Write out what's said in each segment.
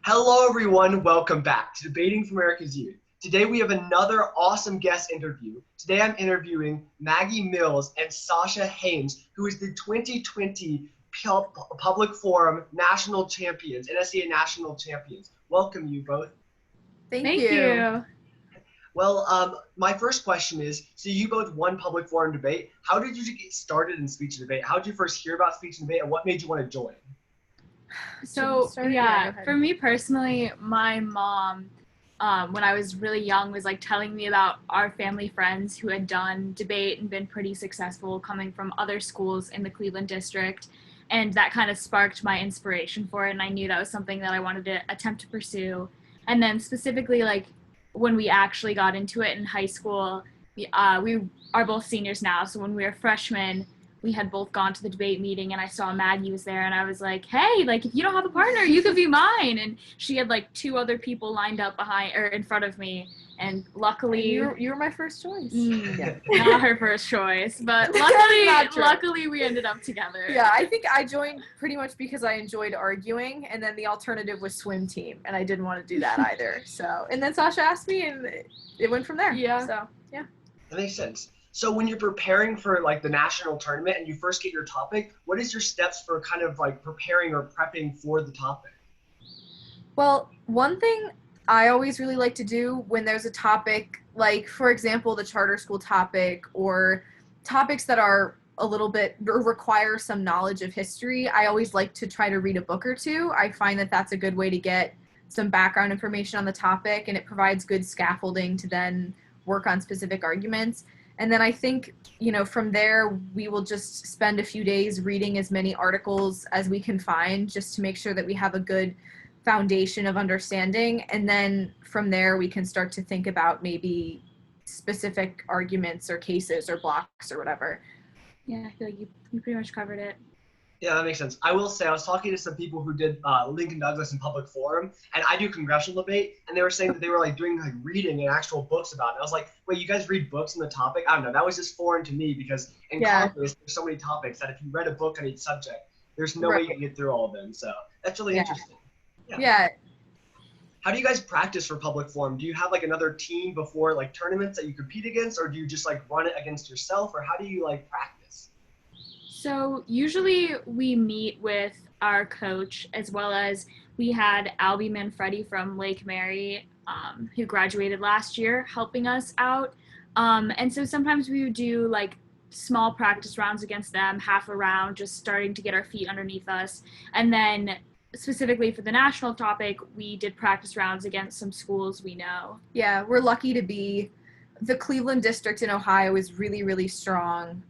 Hello, everyone. Welcome back to Debating from America's Youth. Today, we have another awesome guest interview. Today, I'm interviewing Maggie Mills and Sasha Haines, who is the 2020 Public Forum National Champions, NSDA National Champions. Welcome, you both. Thank you. Well, my first question is, so you both won Public Forum debate. How did you get started in speech and debate? How did you first hear about speech and debate, and what made you want to join? So for me personally, my mom, when I was really young, was like telling me about our family friends who had done debate and been pretty successful coming from other schools in the Cleveland district. And that kind of sparked my inspiration for it. And I knew that was something that I wanted to attempt to pursue. And then specifically, like when we actually got into it in high school, we are both seniors now. So when we were freshmen, we had both gone to the debate meeting, and I saw Maggie was there, and I was like, hey, like, if you don't have a partner, you could be mine. And she had like two other people lined up behind or in front of me, and luckily you were my first choice. Not her first choice, but luckily we ended up together. Yeah, I think I joined pretty much because I enjoyed arguing, and then the alternative was swim team, and I didn't want to do that either. So, and then Sasha asked me, and it went from there. Yeah. So yeah, That makes sense. So when you're preparing for like the national tournament and you first get your topic, what is your steps for kind of like preparing or prepping for the topic? well, one thing I always really like to do when there's a topic, like for example, the charter school topic or topics that are a little bit or require some knowledge of history, I always like to try to read a book or two. I find that that's a good way to get some background information on the topic, and it provides good scaffolding to then work on specific arguments. And then I think, from there, we will just spend a few days reading as many articles as we can find just to make sure that we have a good foundation of understanding. And then from there, we can start to think about maybe specific arguments or cases or blocks or whatever. Yeah, I feel like you pretty much covered it. Yeah, that makes sense. I will say I was talking to some people who did Lincoln Douglas and Public Forum, and I do congressional debate, and they were saying that they were like doing like reading and actual books about it. I was like, wait, you guys read books on the topic? I don't know. That was just foreign to me because in Congress there's so many topics that if you read a book on each subject, there's no way you can get through all of them. So that's really interesting. Yeah. How do you guys practice for Public Forum? Do you have like another team before like tournaments that you compete against, or do you just like run it against yourself, or how do you like practice? So usually we meet with our coach, as well as we had Albie Manfredi from Lake Mary, who graduated last year, helping us out. And so sometimes we would do like small practice rounds against them, half a round, just starting to get our feet underneath us. And then specifically for the national topic, we did practice rounds against some schools we know. Yeah, we're lucky to be. The Cleveland district in Ohio is really, really strong,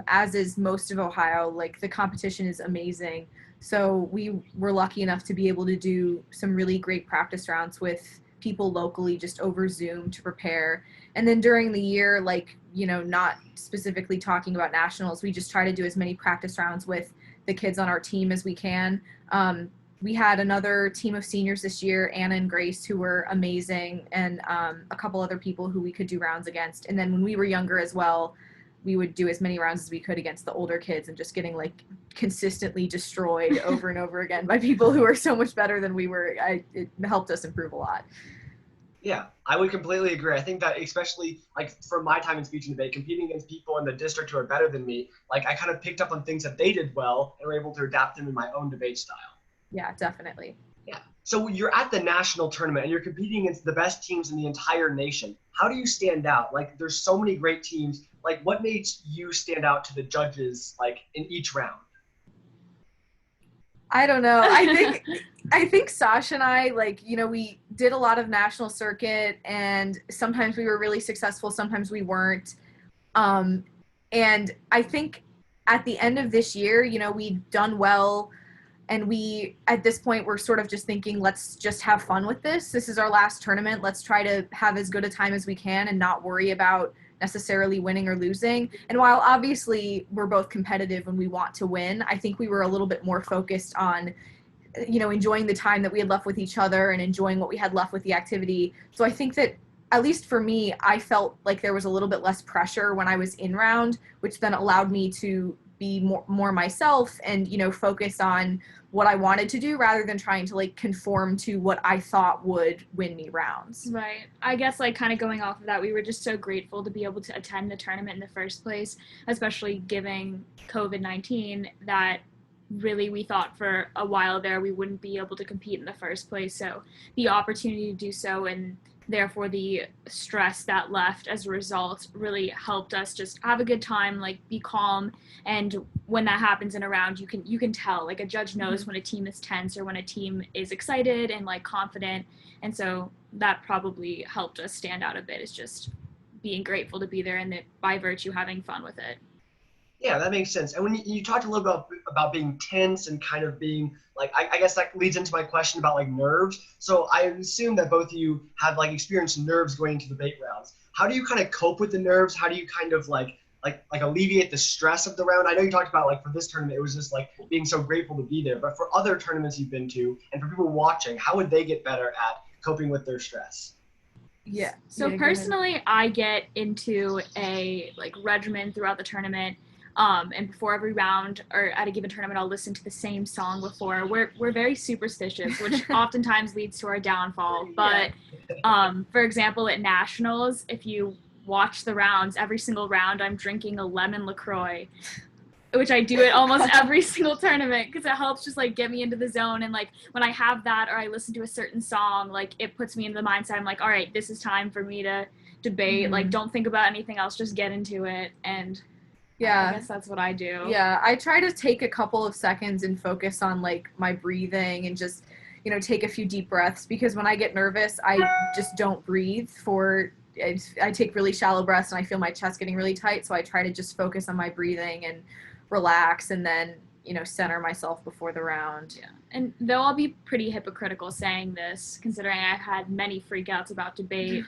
as is most of Ohio. Like, the competition is amazing. So we were lucky enough to be able to do some really great practice rounds with people locally just over Zoom to prepare. And then during the year, like, not specifically talking about nationals, we just try to do as many practice rounds with the kids on our team as we can. We had another team of seniors this year, Anna and Grace, who were amazing, and a couple other people who we could do rounds against. And then when we were younger as well, we would do as many rounds as we could against the older kids and just getting like consistently destroyed over and over again by people who are so much better than we were. It helped us improve a lot. Yeah, I would completely agree. I think that especially like from my time in speech and debate, competing against people in the district who are better than me, like I kind of picked up on things that they did well and were able to adapt them in my own debate style. Yeah, definitely. Yeah. So you're at the national tournament and you're competing against the best teams in the entire nation. How do you stand out? Like, there's so many great teams. Like, what made you stand out to the judges, like, in each round? I don't know. I think Sasha and I, like, we did a lot of national circuit, and sometimes we were really successful, sometimes we weren't. And I think at the end of this year, we'd done well. And we, at this point, we're sort of just thinking, let's just have fun with this. This is our last tournament. Let's try to have as good a time as we can and not worry about necessarily winning or losing. And while obviously we're both competitive and we want to win, I think we were a little bit more focused on, enjoying the time that we had left with each other and enjoying what we had left with the activity. So I think that, at least for me, I felt like there was a little bit less pressure when I was in round, which then allowed me to be more myself and, focus on what I wanted to do rather than trying to like conform to what I thought would win me rounds. Right. I guess like kind of going off of that, we were just so grateful to be able to attend the tournament in the first place, especially given COVID-19, that really we thought for a while there we wouldn't be able to compete in the first place. So the opportunity to do so, and therefore the stress that left as a result, really helped us just have a good time, like be calm. And when that happens in a round, you can tell, like a judge knows when a team is tense or when a team is excited and like confident. And so that probably helped us stand out a bit, is just being grateful to be there and that by virtue having fun with it. Yeah, that makes sense. And when you talked a little bit about being tense and kind of being like, I guess that leads into my question about like nerves. So I assume that both of you have like experienced nerves going into debate rounds. How do you kind of cope with the nerves? How do you kind of like alleviate the stress of the round? I know you talked about like for this tournament, it was just like being so grateful to be there. But for other tournaments you've been to and for people watching, how would they get better at coping with their stress? Yeah. So personally, I get into a like regimen throughout the tournament. And before every round or at a given tournament, I'll listen to the same song before. We're very superstitious, which oftentimes leads to our downfall. But for example, at nationals, if you watch the rounds, every single round I'm drinking a lemon LaCroix, which I do at almost every single tournament because it helps just like get me into the zone. And like when I have that or I listen to a certain song, like it puts me into the mindset. I'm like, all right, this is time for me to debate. Like don't think about anything else, just get into it. And I guess that's what I do. Yeah, I try to take a couple of seconds and focus on like my breathing and just, take a few deep breaths, because when I get nervous, I just don't breathe I take really shallow breaths and I feel my chest getting really tight. So I try to just focus on my breathing and relax and then, center myself before the round. Yeah. And though I'll be pretty hypocritical saying this, considering I've had many freakouts about debate,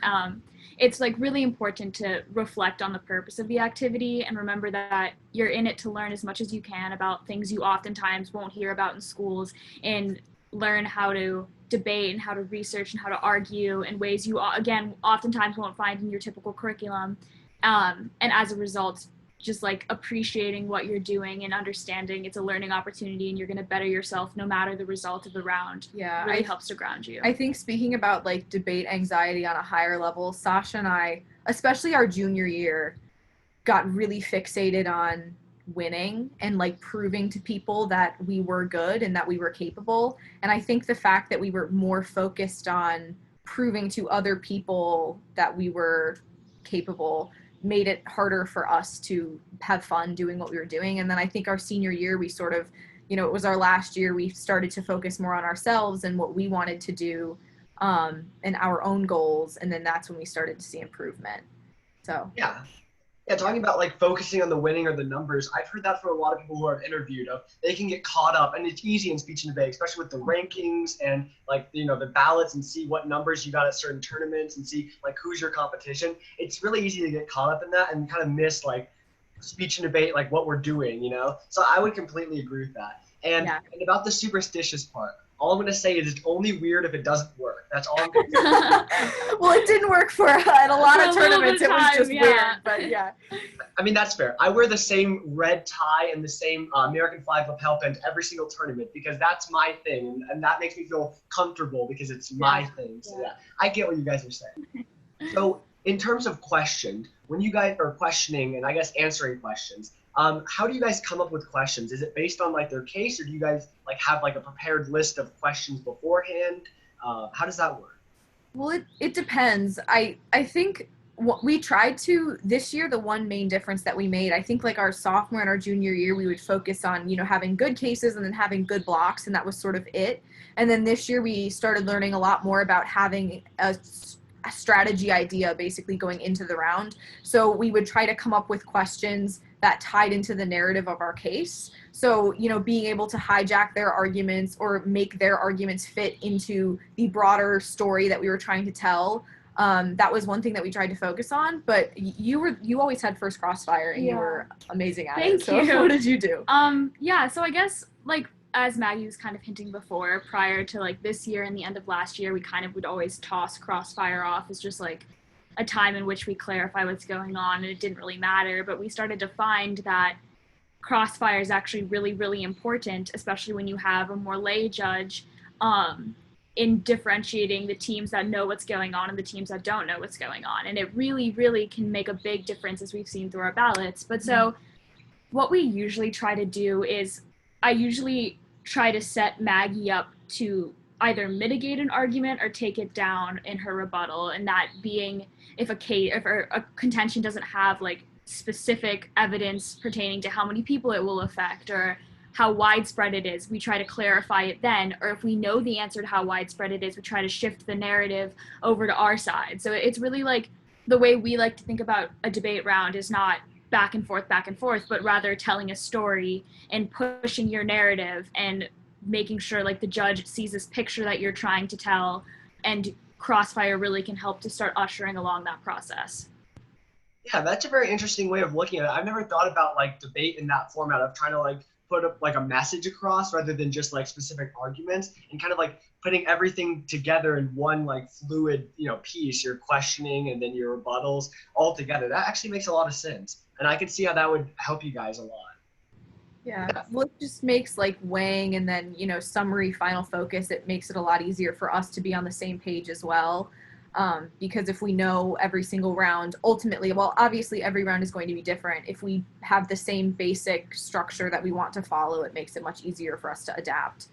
it's like really important to reflect on the purpose of the activity and remember that you're in it to learn as much as you can about things you oftentimes won't hear about in schools, and learn how to debate and how to research and how to argue in ways you, again, oftentimes won't find in your typical curriculum. And as a result, just like appreciating what you're doing and understanding it's a learning opportunity and you're going to better yourself no matter the result of the round. Yeah, really helps to ground you. I think speaking about like debate anxiety on a higher level, Sasha and I, especially our junior year, got really fixated on winning and like proving to people that we were good and that we were capable. And I think the fact that we were more focused on proving to other people that we were capable made it harder for us to have fun doing what we were doing. And then I think our senior year, we sort of, it was our last year, we started to focus more on ourselves and what we wanted to do and our own goals. And then that's when we started to see improvement. So Yeah, talking about like focusing on the winning or the numbers, I've heard that from a lot of people who I've interviewed. They can get caught up, and it's easy in speech and debate, especially with the rankings and like the ballots, and see what numbers you got at certain tournaments and see like who's your competition. It's really easy to get caught up in that and kind of miss like speech and debate, like what we're doing. So I would completely agree with that. And about the superstitious part, all I'm going to say is it's only weird if it doesn't work. That's all I'm going to say. Well, it didn't work for at a lot of tournaments. It was just weird, but yeah. I mean, that's fair. I wear the same red tie and the same American flag lapel pin to every single tournament because that's my thing. And that makes me feel comfortable because it's my thing. So yeah, I get what you guys are saying. So in terms of questions, when you guys are questioning and I guess answering questions, how do you guys come up with questions? Is it based on like their case, or do you guys like have like a prepared list of questions beforehand? How does that work? Well, it depends. I think what we tried to this year, the one main difference that we made, I think like our sophomore and our junior year, we would focus on, having good cases and then having good blocks, and that was sort of it. And then this year we started learning a lot more about having a strategy idea basically going into the round. So we would try to come up with questions that tied into the narrative of our case. So, being able to hijack their arguments or make their arguments fit into the broader story that we were trying to tell. That was one thing that we tried to focus on, but you always had first crossfire and you were amazing at it. So what did you do? So I guess like as Maggie was kind of hinting before, prior to like this year and the end of last year, we kind of would always toss crossfire off as just like a time in which we clarify what's going on, and it didn't really matter. But we started to find that crossfire is actually really, really important, especially when you have a more lay judge, in differentiating the teams that know what's going on and the teams that don't know what's going on. And it really, really can make a big difference, as we've seen through our ballots. But so what we usually try to do is I usually try to set Maggie up to either mitigate an argument or take it down in her rebuttal, and that being if a contention doesn't have like specific evidence pertaining to how many people it will affect or how widespread it is, we try to clarify it then. Or if we know the answer to how widespread it is, we try to shift the narrative over to our side. So it's really like the way we like to think about a debate round is not back and forth, but rather telling a story and pushing your narrative and making sure like the judge sees this picture that you're trying to tell, and crossfire really can help to start ushering along that process. Yeah, that's a very interesting way of looking at it. I've never thought about like debate in that format of trying to like put up like a message across rather than just like specific arguments, and kind of like putting everything together in one like fluid, piece, your questioning and then your rebuttals all together. That actually makes a lot of sense. And I could see how that would help you guys a lot. Yeah, well, it just makes like weighing and then, summary, final focus, it makes it a lot easier for us to be on the same page as well. Because if we know every single round, ultimately, well, obviously every round is going to be different. If we have the same basic structure that we want to follow, it makes it much easier for us to adapt.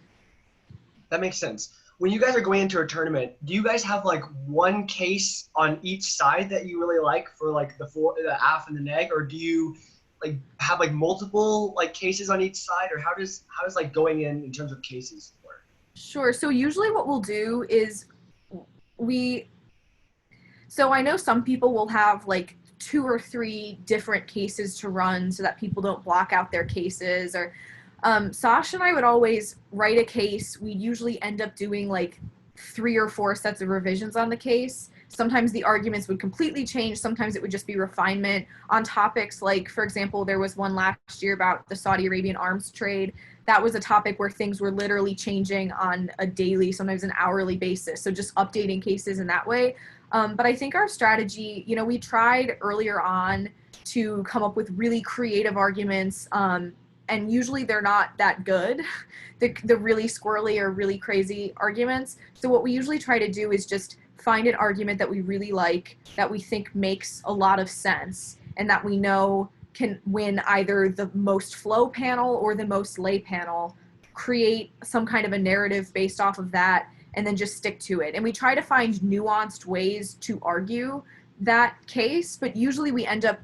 That makes sense. When you guys are going into a tournament, do you guys have like one case on each side that you really like for like the AF and the neg, or do you like have like multiple like cases on each side, or how does like going in terms of cases work? Sure. So usually what we'll do is so I know some people will have like 2 or 3 different cases to run so that people don't block out their cases. Or Sasha and I would always write a case. We'd usually end up doing like 3 or 4 sets of revisions on the case. Sometimes the arguments would completely change. Sometimes it would just be refinement on topics like, for example, there was one last year about the Saudi Arabian arms trade. That was a topic where things were literally changing on a daily, sometimes an hourly basis. So just updating cases in that way. But I think our strategy, we tried earlier on to come up with really creative arguments, and usually they're not that good, the really squirrely or really crazy arguments. So what we usually try to do is just find an argument that we really like, that we think makes a lot of sense, and that we know can win either the most flow panel or the most lay panel, create some kind of a narrative based off of that, and then just stick to it. And we try to find nuanced ways to argue that case, but usually we end up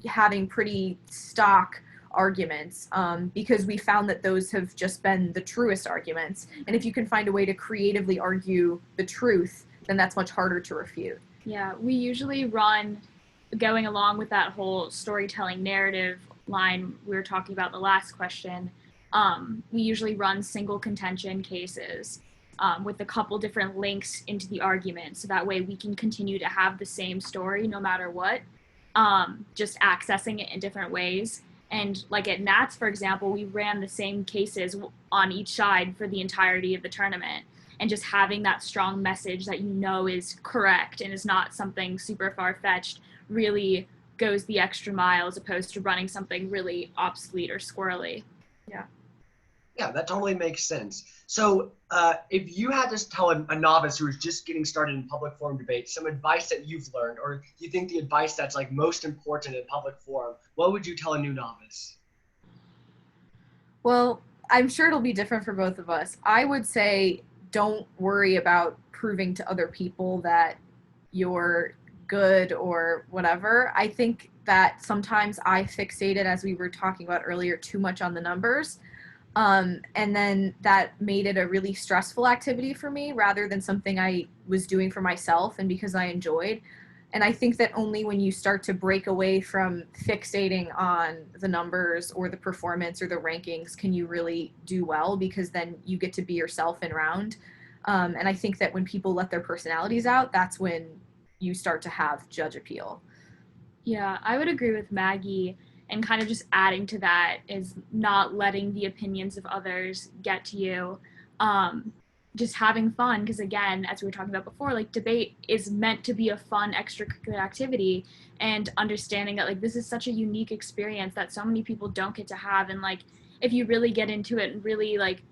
having pretty stock arguments, because we found that those have just been the truest arguments. And if you can find a way to creatively argue the truth, then that's much harder to refute. Yeah, we usually run, going along with that whole storytelling narrative line we were talking about the last question, we usually run single contention cases with a couple different links into the argument, so that way we can continue to have the same story no matter what, just accessing it in different ways. And like at Nats, for example, we ran the same cases on each side for the entirety of the tournament, and just having that strong message that is correct and is not something super far-fetched really goes the extra mile, as opposed to running something really obsolete or squirrely. Yeah. Yeah, that totally makes sense. So if you had to tell a novice who is just getting started in public forum debate some advice that you've learned, or you think the advice that's like most important in public forum, what would you tell a new novice? Well, I'm sure it'll be different for both of us. I would say don't worry about proving to other people that you're good or whatever. I think that sometimes I fixated, as we were talking about earlier, too much on the numbers. And then that made it a really stressful activity for me rather than something I was doing for myself and because I enjoyed. And I think that only when you start to break away from fixating on the numbers or the performance or the rankings can you really do well, because then you get to be yourself in round. And I think that when people let their personalities out, that's when you start to have judge appeal. Yeah, I would agree with Maggie. And kind of just adding to that is not letting the opinions of others get to you. just having fun, because again, as we were talking about before, like debate is meant to be a fun extracurricular activity, and understanding that like this is such a unique experience that so many people don't get to have. And like if you really get into it and really like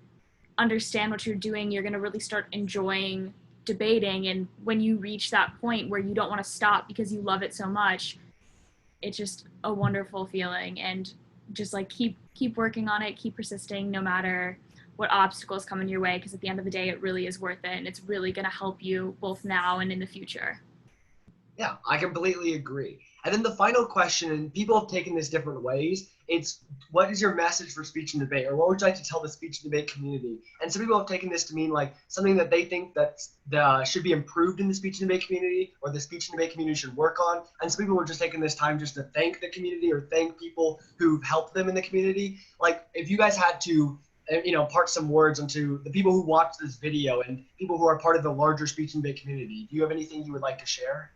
understand what you're doing, you're going to really start enjoying debating. And when you reach that point where you don't want to stop because you love it so much, it's just a wonderful feeling. And just like keep working on it, keep persisting no matter what obstacles come in your way, because at the end of the day it really is worth it, and it's really going to help you both now and in the future. Yeah, I completely agree. And then the final question, and people have taken this different ways, it's what is your message for speech and debate, or what would you like to tell the speech and debate community? And some people have taken this to mean like something that they think that should be improved in the speech and debate community, or the speech and debate community should work on. And some people were just taking this time just to thank the community or thank people who've helped them in the community. Like if you guys had to part some words onto the people who watch this video and people who are part of the larger speech and debate community, do you have anything you would like to share?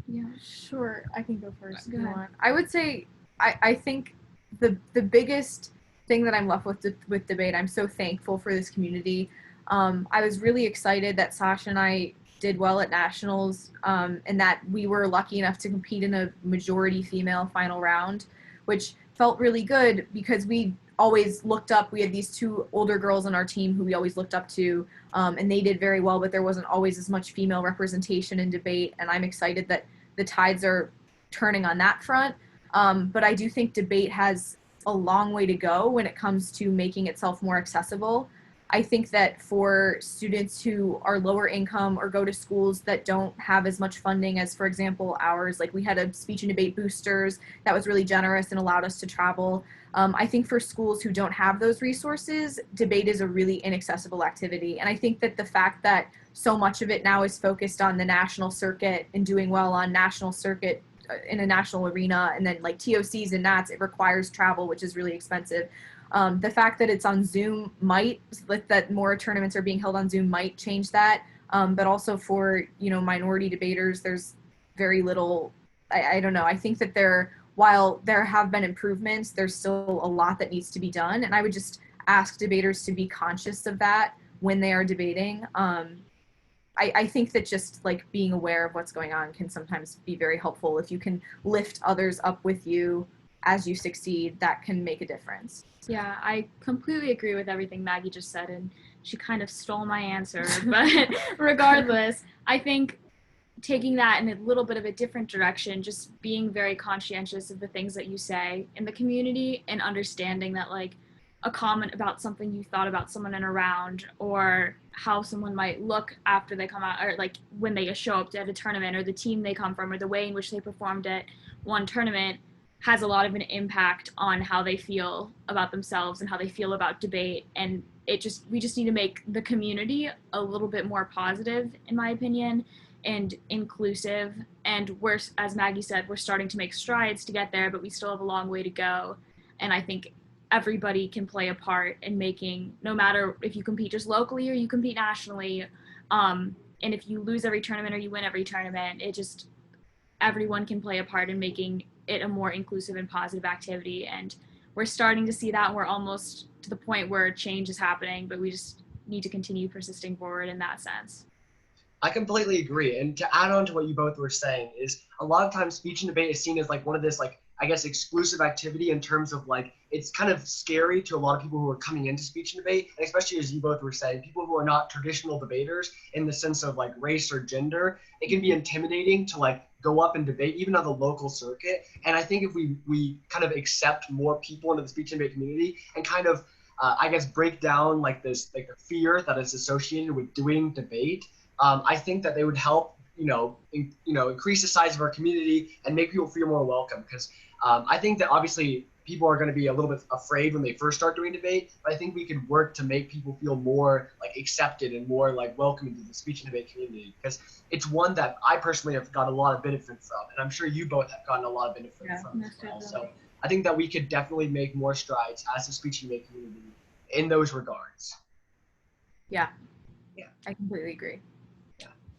Yeah, sure. I can go first. Go ahead. I would say I think the biggest thing that I'm left with debate, I'm so thankful for this community. I was really excited that Sasha and I did well at nationals, and that we were lucky enough to compete in a majority female final round, which felt really good because we always looked up. We had these two older girls on our team who we always looked up to, and they did very well, but there wasn't always as much female representation in debate, and I'm excited that the tides are turning on that front. But I do think debate has a long way to go when it comes to making itself more accessible. I think that for students who are lower income or go to schools that don't have as much funding as, for example, ours, like we had a speech and debate boosters that was really generous and allowed us to travel. I think for schools who don't have those resources, debate is a really inaccessible activity. And I think that the fact that so much of it now is focused on the national circuit and doing well on national circuit in a national arena, and then like TOCs and Nats, it requires travel, which is really expensive. The fact that it's on Zoom that more tournaments are being held on Zoom might change that. But also for, minority debaters, there's very little, I don't know. I think that while there have been improvements, there's still a lot that needs to be done. And I would just ask debaters to be conscious of that when they are debating. I think that just like being aware of what's going on can sometimes be very helpful. If you can lift others up with you as you succeed, that can make a difference. Yeah, I completely agree with everything Maggie just said, and she kind of stole my answer, but regardless, I think taking that in a little bit of a different direction, just being very conscientious of the things that you say in the community, and understanding that like a comment about something you thought about someone in a round, or how someone might look after they come out, or like when they show up at a tournament, or the team they come from, or the way in which they performed at one tournament, has a lot of an impact on how they feel about themselves and how they feel about debate. And we just need to make the community a little bit more positive, in my opinion, and inclusive. And as Maggie said, we're starting to make strides to get there, but we still have a long way to go. And I think everybody can play a part in making, no matter if you compete just locally or you compete nationally, and if you lose every tournament or you win every tournament, everyone can play a part in making it a more inclusive and positive activity. And we're starting to see that. We're almost to the point where change is happening, but we just need to continue persisting forward in that sense. I completely agree. And to add on to what you both were saying is a lot of times speech and debate is seen as like one of this, like, I guess, exclusive activity in terms of like, it's kind of scary to a lot of people who are coming into speech and debate, and especially as you both were saying, people who are not traditional debaters in the sense of like race or gender. It can be intimidating to like go up and debate even on the local circuit. And I think if we kind of accept more people into the speech and debate community and kind of I guess break down like this, like the fear that is associated with doing debate, I think that they would help increase the size of our community and make people feel more welcome. Because I think that obviously people are going to be a little bit afraid when they first start doing debate, but I think we can work to make people feel more like accepted and more like welcome into the speech and debate community, because it's one that I personally have got a lot of benefit from, and I'm sure you both have gotten a lot of benefit from as well. So I think that we could definitely make more strides as a speech and debate community in those regards. Yeah, I completely agree.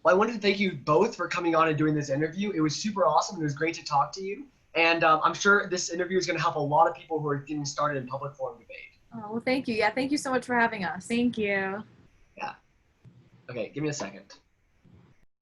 Well, I wanted to thank you both for coming on and doing this interview. It was super awesome. It was great to talk to you. And I'm sure this interview is going to help a lot of people who are getting started in public forum debate. Oh, well, thank you. Yeah, thank you so much for having us. Thank you. Yeah. Okay, give me a second.